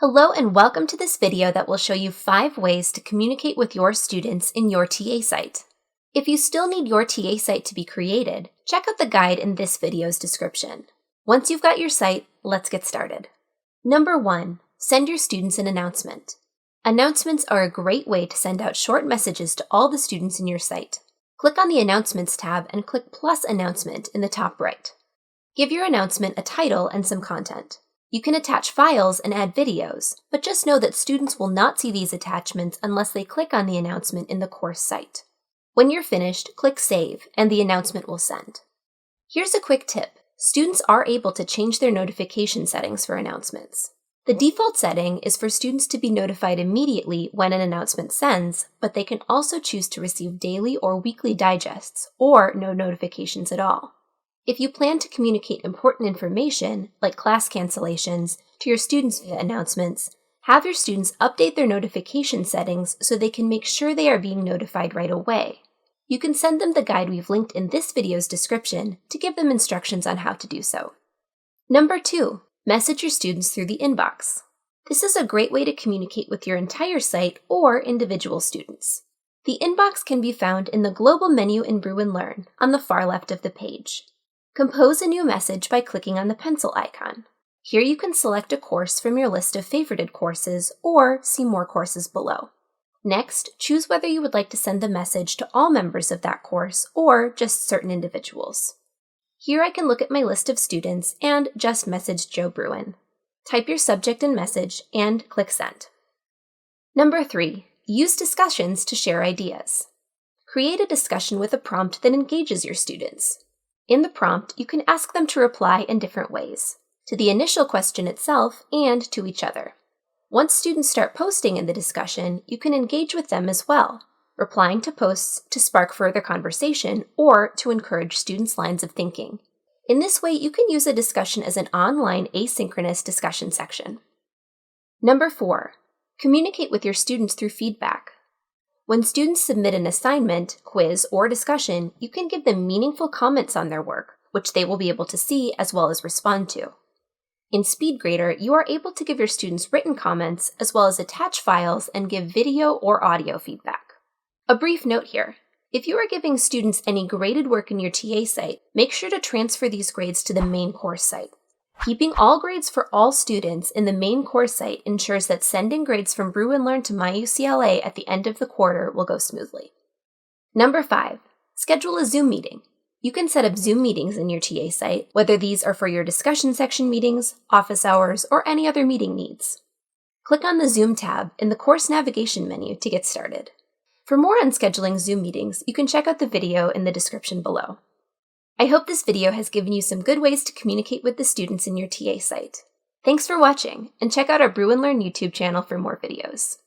Hello and welcome to this video that will show you 5 ways to communicate with your students in your TA site. If you still need your TA site to be created, check out the guide in this video's description. Once you've got your site, let's get started. Number 1. Send your students an announcement. Announcements are a great way to send out short messages to all the students in your site. Click on the Announcements tab and click Plus Announcement in the top right. Give your announcement a title and some content. You can attach files and add videos, but just know that students will not see these attachments unless they click on the announcement in the course site. When you're finished, click Save, and the announcement will send. Here's a quick tip. Students are able to change their notification settings for announcements. The default setting is for students to be notified immediately when an announcement sends, but they can also choose to receive daily or weekly digests, or no notifications at all. If you plan to communicate important information, like class cancellations, to your students via announcements, have your students update their notification settings so they can make sure they are being notified right away. You can send them the guide we've linked in this video's description to give them instructions on how to do so. Number 2. Message your students through the inbox. This is a great way to communicate with your entire site or individual students. The inbox can be found in the global menu in Bruin Learn on the far left of the page. Compose a new message by clicking on the pencil icon. Here you can select a course from your list of favorited courses or see more courses below. Next, choose whether you would like to send the message to all members of that course or just certain individuals. Here I can look at my list of students and just message Joe Bruin. Type your subject and message and click Send. Number 3. Use discussions to share ideas. Create a discussion with a prompt that engages your students. In the prompt, you can ask them to reply in different ways, to the initial question itself and to each other. Once students start posting in the discussion, you can engage with them as well, replying to posts to spark further conversation or to encourage students' lines of thinking. In this way, you can use a discussion as an online asynchronous discussion section. Number 4. Communicate with your students through feedback. When students submit an assignment, quiz, or discussion, you can give them meaningful comments on their work, which they will be able to see as well as respond to. In SpeedGrader, you are able to give your students written comments as well as attach files and give video or audio feedback. A brief note here. If you are giving students any graded work in your TA site, make sure to transfer these grades to the main course site. Keeping all grades for all students in the main course site ensures that sending grades from Bruin Learn to MyUCLA at the end of the quarter will go smoothly. Number 5. Schedule a Zoom meeting. You can set up Zoom meetings in your TA site, whether these are for your discussion section meetings, office hours, or any other meeting needs. Click on the Zoom tab in the course navigation menu to get started. For more on scheduling Zoom meetings, you can check out the video in the description below. I hope this video has given you some good ways to communicate with the students in your TA site. Thanks for watching, and check out our Bruin Learn YouTube channel for more videos.